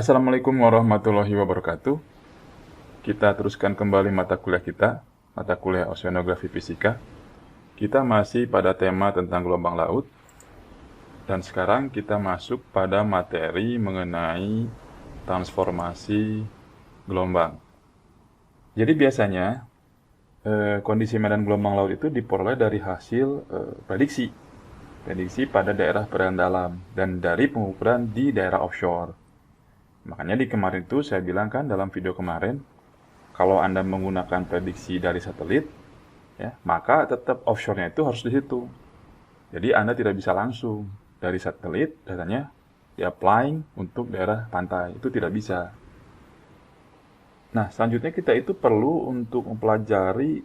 Assalamualaikum warahmatullahi wabarakatuh. Kita teruskan kembali mata kuliah kita, mata kuliah Oceanografi Fisika. Kita masih pada tema tentang gelombang laut. Dan sekarang kita masuk pada materi mengenai transformasi gelombang. Jadi biasanya kondisi medan gelombang laut itu diperoleh dari hasil prediksi pada daerah perairan dalam dan dari pengukuran di daerah offshore. Makanya di kemarin itu saya bilang kan dalam video kemarin, kalau Anda menggunakan prediksi dari satelit, ya, maka tetap offshore-nya itu harus di situ. Jadi Anda tidak bisa langsung dari satelit datanya di-applying untuk daerah pantai. Itu tidak bisa. Nah, selanjutnya kita itu perlu untuk mempelajari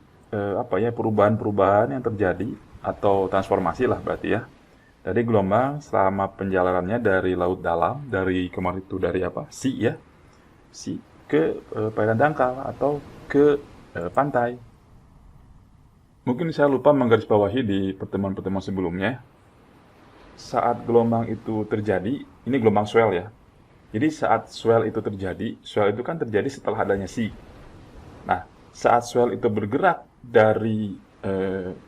perubahan-perubahan yang terjadi atau transformasi lah berarti ya. Dari gelombang selama penjalanannya dari laut dalam, dari kemarin itu dari sea ke perairan dangkal atau ke pantai. Mungkin saya lupa menggarisbawahi di pertemuan-pertemuan sebelumnya. Saat gelombang itu terjadi, ini gelombang swell ya. Jadi saat swell itu terjadi, swell itu kan terjadi setelah adanya sea. Nah, saat swell itu bergerak dari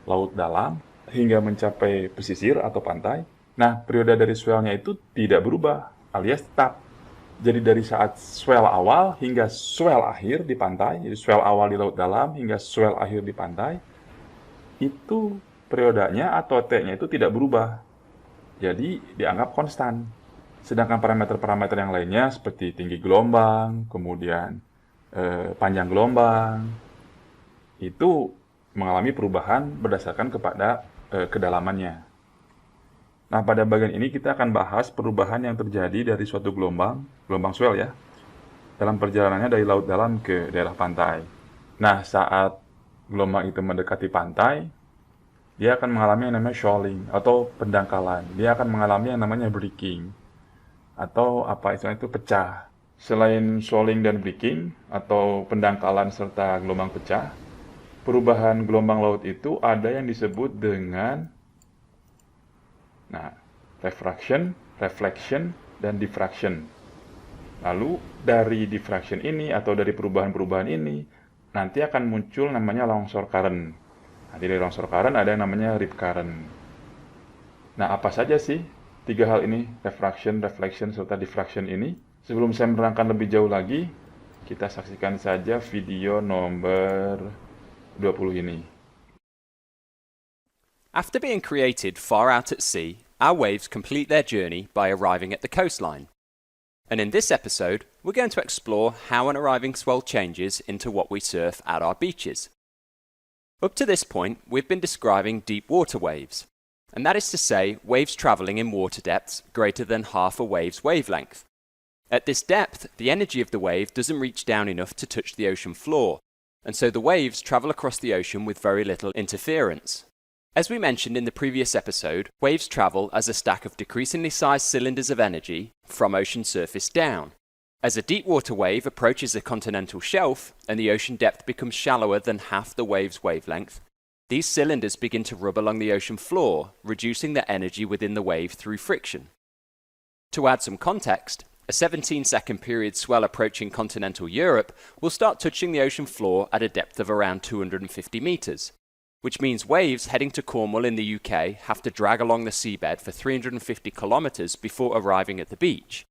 laut dalam hingga mencapai pesisir atau pantai. Nah, periode dari swell-nya itu tidak berubah, alias tetap. Jadi dari saat swell awal hingga swell akhir di pantai, jadi swell awal di laut dalam hingga swell akhir di pantai, itu periodenya atau T-nya itu tidak berubah. Jadi dianggap konstan. Sedangkan parameter-parameter yang lainnya seperti tinggi gelombang, kemudian panjang gelombang, itu mengalami perubahan berdasarkan kepada kedalamannya. Nah, pada bagian ini kita akan bahas perubahan yang terjadi dari suatu gelombang swell ya, dalam perjalanannya dari laut dalam ke daerah pantai. Nah, saat gelombang itu mendekati pantai, dia akan mengalami yang namanya shoaling atau pendangkalan. Dia akan mengalami yang namanya breaking atau istilahnya itu pecah. Selain shoaling dan breaking atau pendangkalan serta gelombang pecah, perubahan gelombang laut itu ada yang disebut dengan refraction, reflection, dan diffraction. Lalu dari diffraction ini atau dari perubahan-perubahan ini nanti akan muncul namanya longsor current. Nanti dari longsor current ada yang namanya rip current. Nah, apa saja sih tiga hal ini, refraction, reflection, serta diffraction ini? Sebelum saya menerangkan lebih jauh lagi, kita saksikan saja video nomor 20 ini. After being created far out at sea, our waves complete their journey by arriving at the coastline. And in this episode, we're going to explore how an arriving swell changes into what we surf at our beaches. Up to this point, we've been describing deep water waves, and that is to say, waves travelling in water depths greater than half a wave's wavelength. At this depth, the energy of the wave doesn't reach down enough to touch the ocean floor, and so the waves travel across the ocean with very little interference. As we mentioned in the previous episode, waves travel as a stack of decreasingly sized cylinders of energy from ocean surface down. As a deep water wave approaches a continental shelf and the ocean depth becomes shallower than half the wave's wavelength, these cylinders begin to rub along the ocean floor, reducing the energy within the wave through friction. To add some context, a 17-second period swell approaching continental Europe will start touching the ocean floor at a depth of around 250 meters, which means waves heading to Cornwall in the UK have to drag along the seabed for 350 kilometers before arriving at the beach.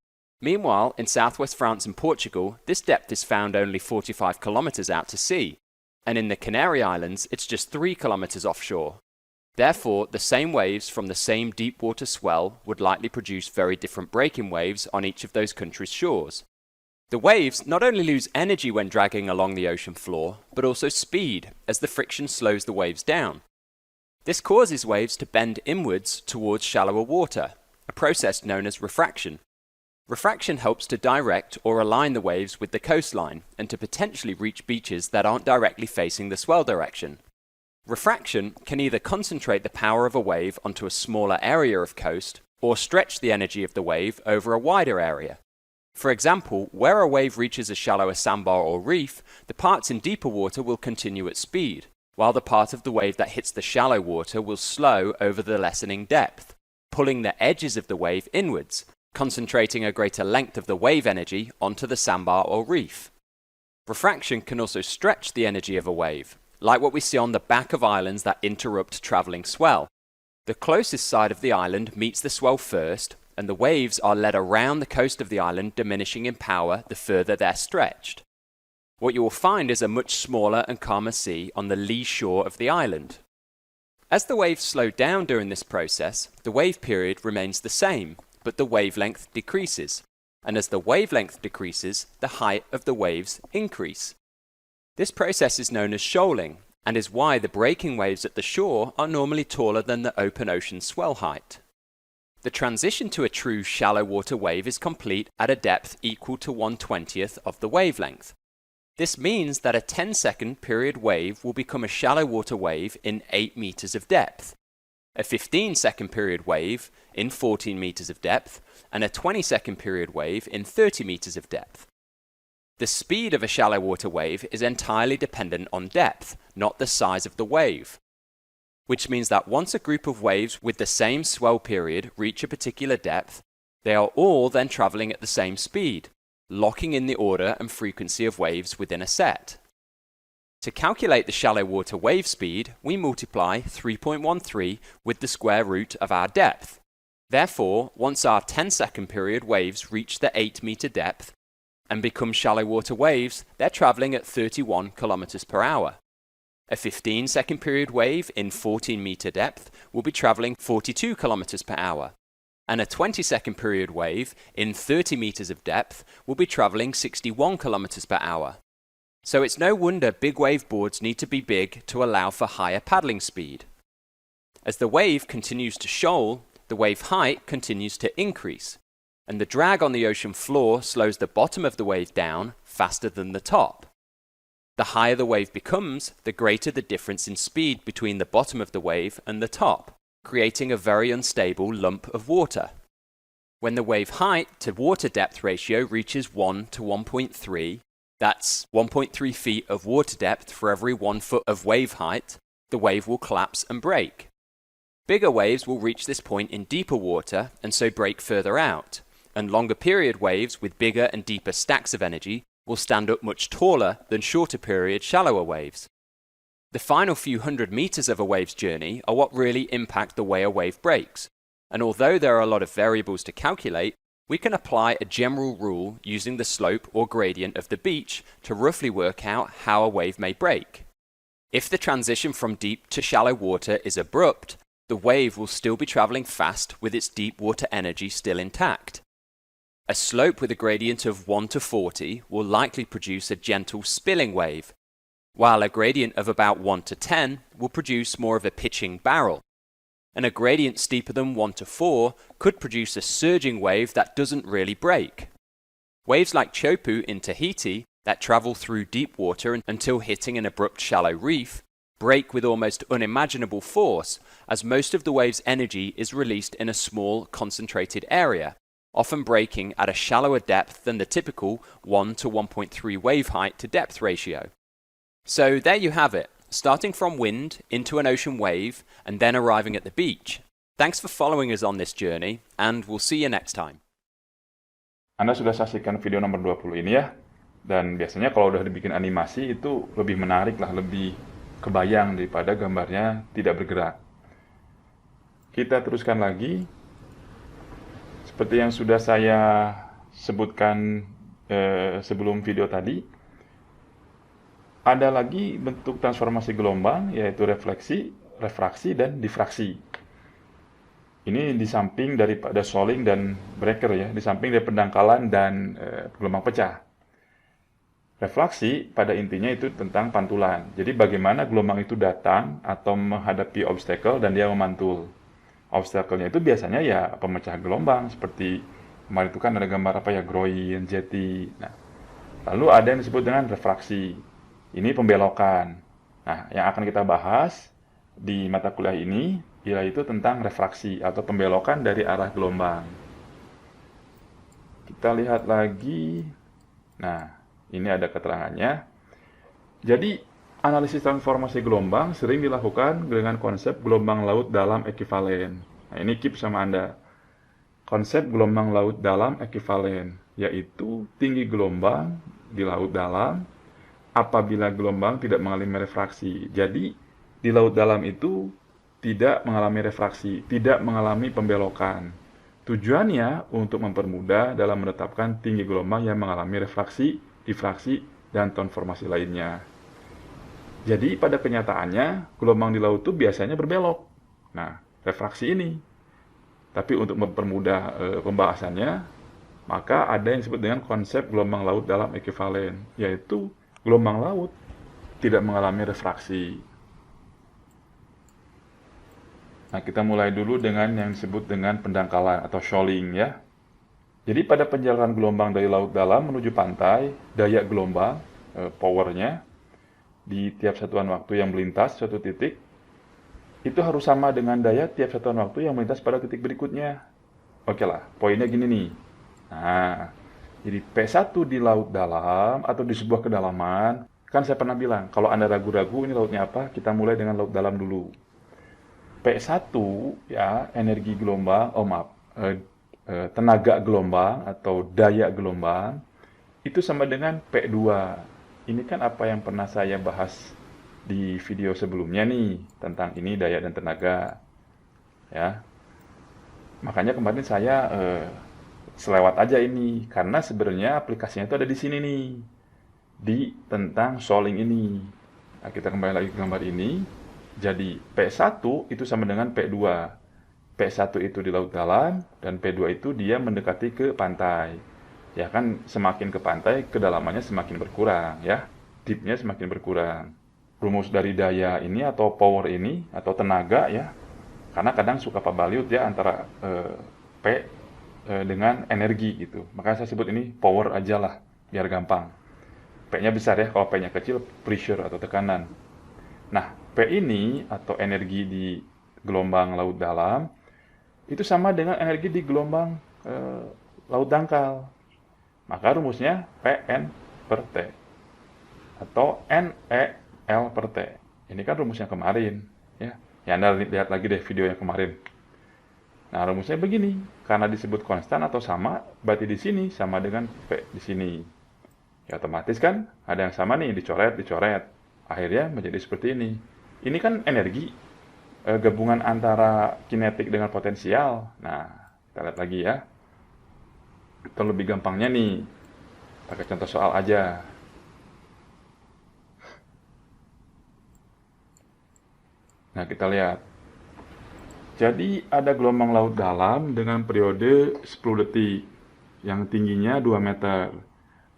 Meanwhile, in southwest France and Portugal, this depth is found only 45 kilometers out to sea, and in the Canary Islands, it's just 3 kilometers offshore. Therefore, the same waves from the same deep water swell would likely produce very different breaking waves on each of those countries' shores. The waves not only lose energy when dragging along the ocean floor, but also speed as the friction slows the waves down. This causes waves to bend inwards towards shallower water, a process known as refraction. Refraction helps to direct or align the waves with the coastline and to potentially reach beaches that aren't directly facing the swell direction. Refraction can either concentrate the power of a wave onto a smaller area of coast or stretch the energy of the wave over a wider area. For example, where a wave reaches a shallower sandbar or reef, the parts in deeper water will continue at speed, while the part of the wave that hits the shallow water will slow over the lessening depth, pulling the edges of the wave inwards, concentrating a greater length of the wave energy onto the sandbar or reef. Refraction can also stretch the energy of a wave, like what we see on the back of islands that interrupt travelling swell. The closest side of the island meets the swell first, and the waves are led around the coast of the island, diminishing in power the further they're stretched. What you will find is a much smaller and calmer sea on the lee shore of the island. As the waves slow down during this process, the wave period remains the same, but the wavelength decreases. And as the wavelength decreases, the height of the waves increase. This process is known as shoaling, and is why the breaking waves at the shore are normally taller than the open ocean swell height. The transition to a true shallow water wave is complete at a depth equal to 1/20th of the wavelength. This means that a 10-second period wave will become a shallow water wave in 8 meters of depth, a 15-second period wave in 14 meters of depth, and a 20-second period wave in 30 meters of depth. The speed of a shallow water wave is entirely dependent on depth, not the size of the wave. Which means that once a group of waves with the same swell period reach a particular depth, they are all then travelling at the same speed, locking in the order and frequency of waves within a set. To calculate the shallow water wave speed, we multiply 3.13 with the square root of our depth. Therefore, once our 10-second period waves reach the 8-meter depth and become shallow water waves, they're travelling at 31 kilometers per hour. A 15-second period wave in 14-meter depth will be travelling 42 kilometers per hour, and a 20-second period wave in 30 meters of depth will be travelling 61 kilometers per hour. So it's no wonder big wave boards need to be big to allow for higher paddling speed. As the wave continues to shoal, the wave height continues to increase, and the drag on the ocean floor slows the bottom of the wave down faster than the top. The higher the wave becomes, the greater the difference in speed between the bottom of the wave and the top, creating a very unstable lump of water. When the wave height to water depth ratio reaches 1 to 1.3, that's 1.3 feet of water depth for every 1 foot of wave height, the wave will collapse and break. Bigger waves will reach this point in deeper water and so break further out, and longer period waves with bigger and deeper stacks of energy will stand up much taller than shorter period shallower waves. The final few hundred meters of a wave's journey are what really impact the way a wave breaks, and although there are a lot of variables to calculate, we can apply a general rule using the slope or gradient of the beach to roughly work out how a wave may break. If the transition from deep to shallow water is abrupt, the wave will still be travelling fast with its deep water energy still intact. A slope with a gradient of 1 to 40 will likely produce a gentle spilling wave, while a gradient of about 1 to 10 will produce more of a pitching barrel. And a gradient steeper than 1 to 4 could produce a surging wave that doesn't really break. Waves like Chopu in Tahiti, that travel through deep water until hitting an abrupt shallow reef, break with almost unimaginable force, as most of the wave's energy is released in a small, concentrated area, often breaking at a shallower depth than the typical 1 to 1.3 wave height to depth ratio. So there you have it, starting from wind into an ocean wave and then arriving at the beach. Thanks for following us on this journey, and we'll see you next time. Anda sudah saksikan video nomor 20 ini ya, dan biasanya kalau udah dibikin animasi itu lebih menarik lah, lebih kebayang daripada gambarnya tidak bergerak. Kita teruskan lagi. Seperti yang sudah saya sebutkan sebelum video tadi, ada lagi bentuk transformasi gelombang, yaitu refleksi, refraksi, dan difraksi. Ini di samping daripada shoaling dan breaker ya, di samping dari pendangkalan dan gelombang pecah. Refleksi pada intinya itu tentang pantulan. Jadi bagaimana gelombang itu datang atau menghadapi obstacle dan dia memantul. Obstacle-nya itu biasanya ya pemecah gelombang, seperti kemarin itu kan ada gambar apa ya, groin, jetty. Nah, lalu ada yang disebut dengan refraksi. Ini pembelokan. Nah, yang akan kita bahas di mata kuliah ini yaitu tentang refraksi atau pembelokan dari arah gelombang. Kita lihat lagi. Nah, ini ada keterangannya. Jadi, analisis transformasi gelombang sering dilakukan dengan konsep gelombang laut dalam ekivalen. Nah, ini keep sama Anda. konsep gelombang laut dalam ekuivalen, yaitu tinggi gelombang di laut dalam apabila gelombang tidak mengalami refraksi. Jadi, di laut dalam itu tidak mengalami refraksi, tidak mengalami pembelokan. Tujuannya untuk mempermudah dalam menetapkan tinggi gelombang yang mengalami refraksi, difraksi, dan transformasi lainnya. Jadi, pada kenyataannya, gelombang di laut itu biasanya berbelok. Nah, refraksi ini. Tapi untuk mempermudah pembahasannya, maka ada yang disebut dengan konsep gelombang laut dalam ekuivalen, yaitu gelombang laut tidak mengalami refraksi. Nah, kita mulai dulu dengan yang disebut dengan pendangkalan atau shoaling ya. Jadi pada perjalanan gelombang dari laut dalam menuju pantai, daya gelombang, powernya, di tiap satuan waktu yang melintas suatu titik, itu harus sama dengan daya tiap satuan waktu yang melintas pada titik berikutnya. Oke lah, poinnya gini nih. Nah, jadi P1 di laut dalam atau di sebuah kedalaman, kan saya pernah bilang, kalau Anda ragu-ragu ini lautnya apa, kita mulai dengan laut dalam dulu. P1 ya, energi gelombang, tenaga gelombang atau daya gelombang, itu sama dengan P2. Ini kan apa yang pernah saya bahas di video sebelumnya nih, tentang ini daya dan tenaga. Ya, makanya kemarin saya selewat aja ini, karena sebenarnya aplikasinya itu ada di sini nih, di tentang shoaling ini. Nah, kita kembali lagi ke gambar ini. Jadi P1 itu sama dengan P2. P1 itu di laut dalam, dan P2 itu dia mendekati ke pantai. Ya kan, semakin ke pantai, kedalamannya semakin berkurang ya, depthnya semakin berkurang. Rumus dari daya ini atau power ini atau tenaga ya, karena kadang suka pabaliut ya antara P dengan energi gitu. Makanya saya sebut ini power aja lah, biar gampang. P-nya besar ya, kalau P-nya kecil pressure atau tekanan. Nah, P ini atau energi di gelombang laut dalam itu sama dengan energi di gelombang laut dangkal. Maka rumusnya Pn per T atau NEL per T. Ini kan rumus yang kemarin ya. Ya, Anda lihat lagi deh video yang kemarin. Nah, rumusnya begini, karena disebut konstan atau sama, berarti di sini sama dengan P di sini. Ya, otomatis kan ada yang sama nih, dicoret. Akhirnya menjadi seperti ini. Ini kan energi, gabungan antara kinetik dengan potensial. Nah, kita lihat lagi ya. Atau lebih gampangnya nih, pakai contoh soal aja. Nah, kita lihat. Jadi ada gelombang laut dalam dengan periode 10 detik yang tingginya 2 meter.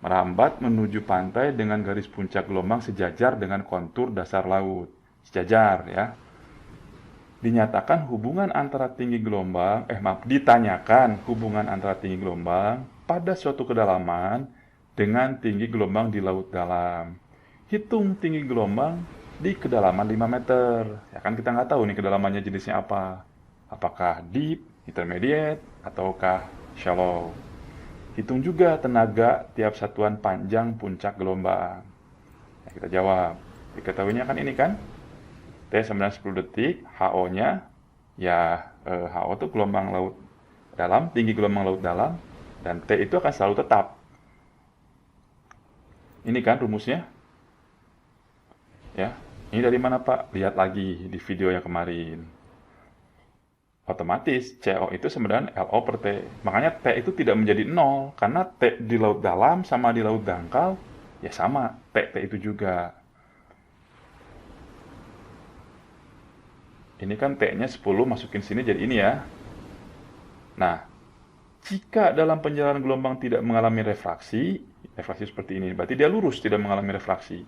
Merambat menuju pantai dengan garis puncak gelombang sejajar dengan kontur dasar laut. Sejajar ya. Ditanyakan hubungan antara tinggi gelombang pada suatu kedalaman dengan tinggi gelombang di laut dalam. Hitung tinggi gelombang di kedalaman 5 meter. Ya kan kita nggak tahu nih kedalamannya jenisnya apa. Apakah deep, intermediate, ataukah shallow. Hitung juga tenaga tiap satuan panjang puncak gelombang. Nah, kita jawab. Diketahuinya kan ini kan? T sama dengan 10 detik, HO-nya, ya HO itu gelombang laut dalam, tinggi gelombang laut dalam, dan T itu akan selalu tetap. Ini kan rumusnya. Ya, ini dari mana Pak? Lihat lagi di video yang kemarin. Otomatis CO itu sama dengan LO per T. Makanya T itu tidak menjadi 0, karena T di laut dalam sama di laut dangkal, ya sama, T itu juga. Ini kan T-nya 10, masukin sini jadi ini ya. Nah, jika dalam perjalanan gelombang tidak mengalami refraksi seperti ini, berarti dia lurus, tidak mengalami refraksi.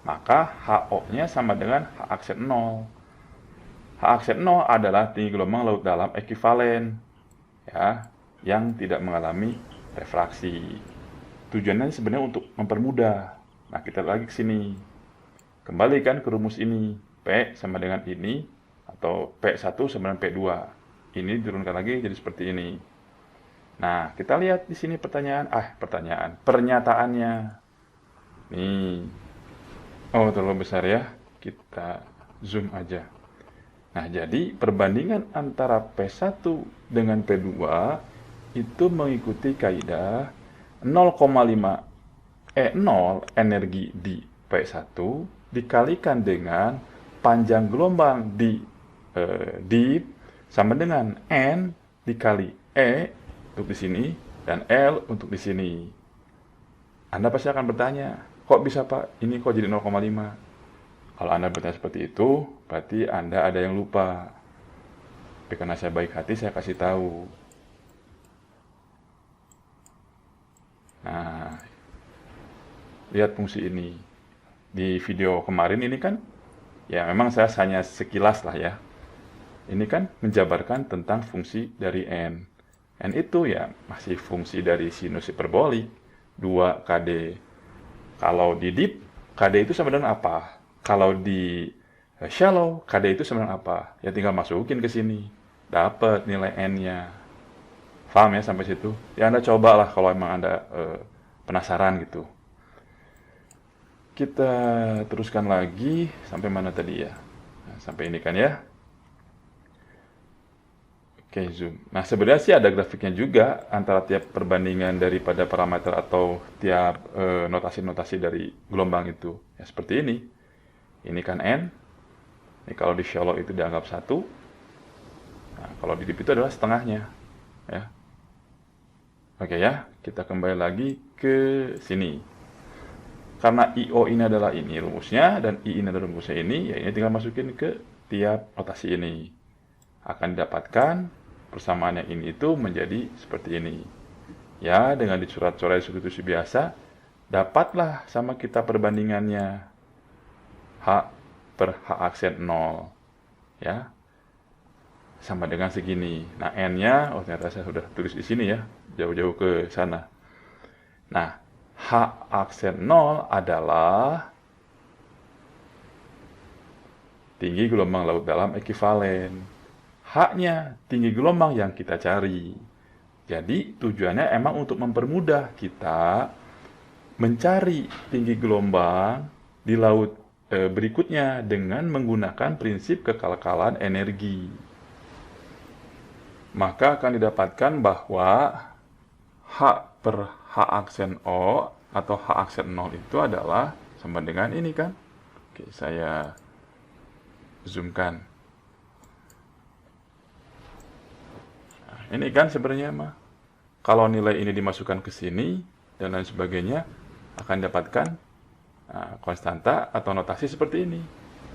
Maka HO-nya sama dengan H aksen 0. H aksen 0 adalah tinggi gelombang laut dalam ekuivalen, ya, yang tidak mengalami refraksi. Tujuannya sebenarnya untuk mempermudah. Nah, kita lagi ke sini. Kembalikan ke rumus ini. P sama dengan ini, atau P1 sama dengan P2. Ini diturunkan lagi jadi seperti ini. Nah, kita lihat di sini pernyataannya. Nih. Oh, terlalu besar ya. Kita zoom aja. Nah, jadi perbandingan antara P1 dengan P2 itu mengikuti kaidah 0,5 0 energi di P1 dikalikan dengan panjang gelombang di deep sama dengan N dikali E untuk di sini dan L untuk di sini. Anda pasti akan bertanya, kok bisa Pak? Ini kok jadi 0,5? Kalau Anda bertanya seperti itu, berarti Anda ada yang lupa. Tapi karena saya baik hati, saya kasih tahu. Nah, lihat fungsi ini. Di video kemarin ini kan, ya memang saya hanya sekilas lah ya. Ini kan menjabarkan tentang fungsi dari N. N itu ya masih fungsi dari sinus hiperbolik 2 KD. Kalau di deep, KD itu sama dengan apa? Kalau di shallow, KD itu sama dengan apa? Ya tinggal masukin ke sini. Dapat nilai N-nya. Paham ya sampai situ? Ya Anda cobalah kalau emang Anda penasaran gitu. Kita teruskan lagi sampai mana tadi ya? Nah, sampai ini kan ya. Oke, zoom. Nah, sebenarnya sih ada grafiknya juga antara tiap perbandingan daripada parameter atau tiap notasi-notasi dari gelombang itu. Ya, seperti ini. Ini kan N. Ini kalau di shallow itu dianggap 1. Nah, kalau di deep itu adalah setengahnya. Ya. Oke ya, kita kembali lagi ke sini. Karena IO ini adalah ini rumusnya, dan I ini adalah rumusnya ini, ya ini tinggal masukin ke tiap notasi ini. Akan didapatkan persamaannya ini itu menjadi seperti ini. Ya, dengan dicoret-coret substitusi biasa, dapatlah sama kita perbandingannya. H per H aksen 0. Ya, sama dengan segini. Nah, N-nya, oh ternyata saya sudah tulis di sini ya, jauh-jauh ke sana. Nah, H aksen 0 adalah tinggi gelombang laut dalam ekivalen. H-nya tinggi gelombang yang kita cari. Jadi tujuannya emang untuk mempermudah kita mencari tinggi gelombang di laut berikutnya dengan menggunakan prinsip kekekalan energi. Maka akan didapatkan bahwa H per H aksen O atau H aksen 0 itu adalah sama dengan ini kan. Oke, saya zoomkan. Nah, ini kan sebenarnya mah. Kalau nilai ini dimasukkan ke sini dan lain sebagainya, akan dapatkan konstanta atau notasi seperti ini.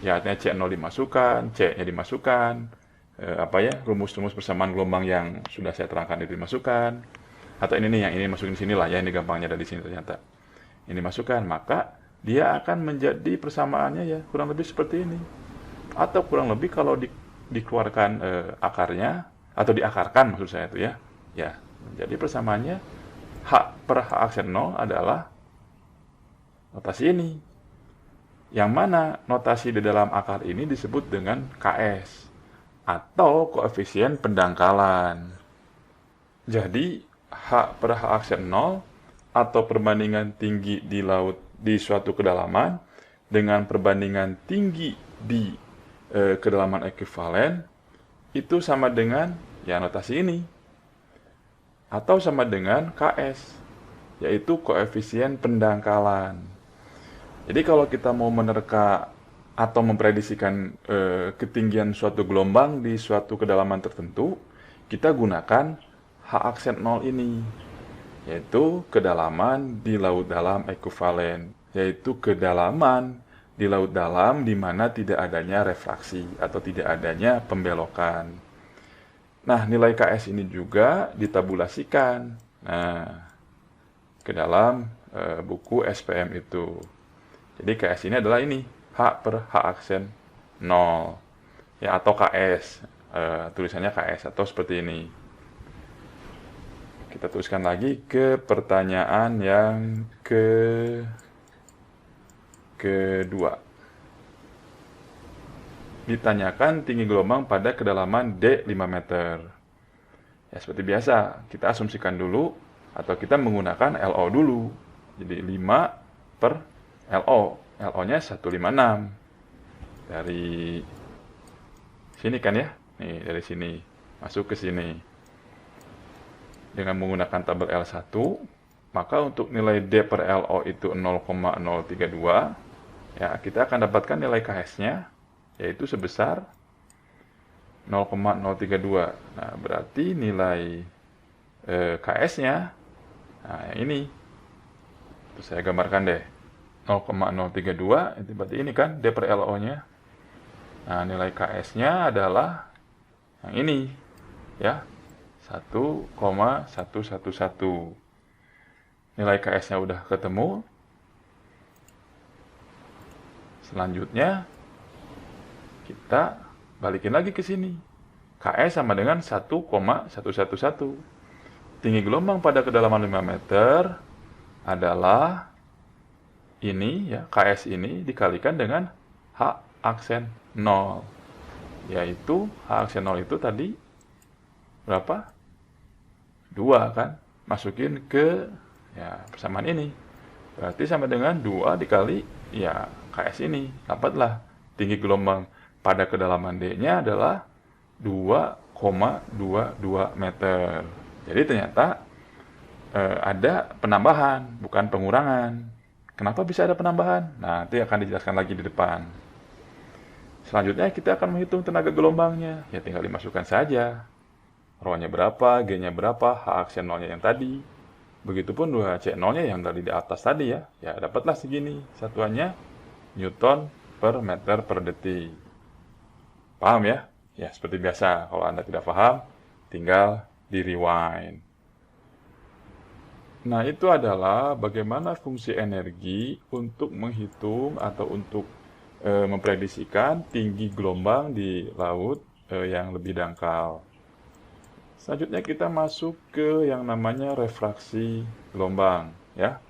Ya, artinya C0 dimasukkan, C-nya dimasukkan, rumus-rumus persamaan gelombang yang sudah saya terangkan itu dimasukkan. Atau ini nih, yang ini masukin sini lah ya, ini gampangnya ada di sini ternyata. Ini masukkan, maka dia akan menjadi persamaannya ya kurang lebih seperti ini. Atau kurang lebih kalau dikeluarkan akarnya, atau diakarkan maksud saya itu ya. Ya, jadi persamaannya H per H aksen 0 adalah notasi ini. Yang mana notasi di dalam akar ini disebut dengan KS, atau koefisien pendangkalan. Jadi, H per H aksen 0 atau perbandingan tinggi di laut di suatu kedalaman dengan perbandingan tinggi di kedalaman ekivalen itu sama dengan ya notasi ini atau sama dengan KS, yaitu koefisien pendangkalan. Jadi kalau kita mau menerka atau memprediksikan ketinggian suatu gelombang di suatu kedalaman tertentu, kita gunakan H aksen 0 ini, yaitu kedalaman di laut dalam ekivalen, yaitu kedalaman di laut dalam di mana tidak adanya refraksi atau tidak adanya pembelokan. Nah, nilai KS ini juga ditabulasikan ke dalam buku SPM itu. Jadi KS ini adalah ini, H per H aksen 0, ya, atau KS, tulisannya KS atau seperti ini. Kita teruskan lagi ke pertanyaan yang kedua. Ditanyakan tinggi gelombang pada kedalaman D 5 meter. Ya, seperti biasa, kita asumsikan dulu atau kita menggunakan LO dulu. Jadi 5 per LO. LO-nya 156. Dari sini kan ya? Nih, dari sini. Masuk ke sini. dengan menggunakan tabel L1, maka untuk nilai D per LO itu 0,032, ya, kita akan dapatkan nilai KS-nya, yaitu sebesar 0,032. Nah, berarti nilai KS-nya, nah yang ini, itu saya gambarkan deh, 0,032, itu berarti ini kan D per LO-nya. Nah, nilai KS-nya adalah yang ini, ya, 1,111. Nilai KS-nya udah ketemu. Selanjutnya, kita balikin lagi ke sini. KS sama dengan 1,111. Tinggi gelombang pada kedalaman 5 meter adalah ini, ya, KS ini dikalikan dengan H aksen 0. Yaitu H aksen 0 itu tadi berapa? 2 kan? Masukin ke, ya, persamaan ini. Berarti sama dengan 2 dikali, ya, KS ini. Dapatlah tinggi gelombang pada kedalaman D-nya adalah 2,22 meter. Jadi ternyata ada penambahan, bukan pengurangan. Kenapa bisa ada penambahan? Nah, nanti akan dijelaskan lagi di depan. Selanjutnya kita akan menghitung tenaga gelombangnya. Ya, tinggal dimasukkan saja. Rho-nya berapa, G-nya berapa, H aksen 0-nya yang tadi. Begitupun 2C0-nya yang dari di atas tadi, ya. Ya, dapatlah segini. Satuannya Newton per meter per detik. Paham ya? Ya, seperti biasa. Kalau Anda tidak paham, tinggal di-rewind. Nah, itu adalah bagaimana fungsi energi untuk menghitung atau untuk memprediksikan tinggi gelombang di laut yang lebih dangkal. Selanjutnya kita masuk ke yang namanya refraksi gelombang, ya.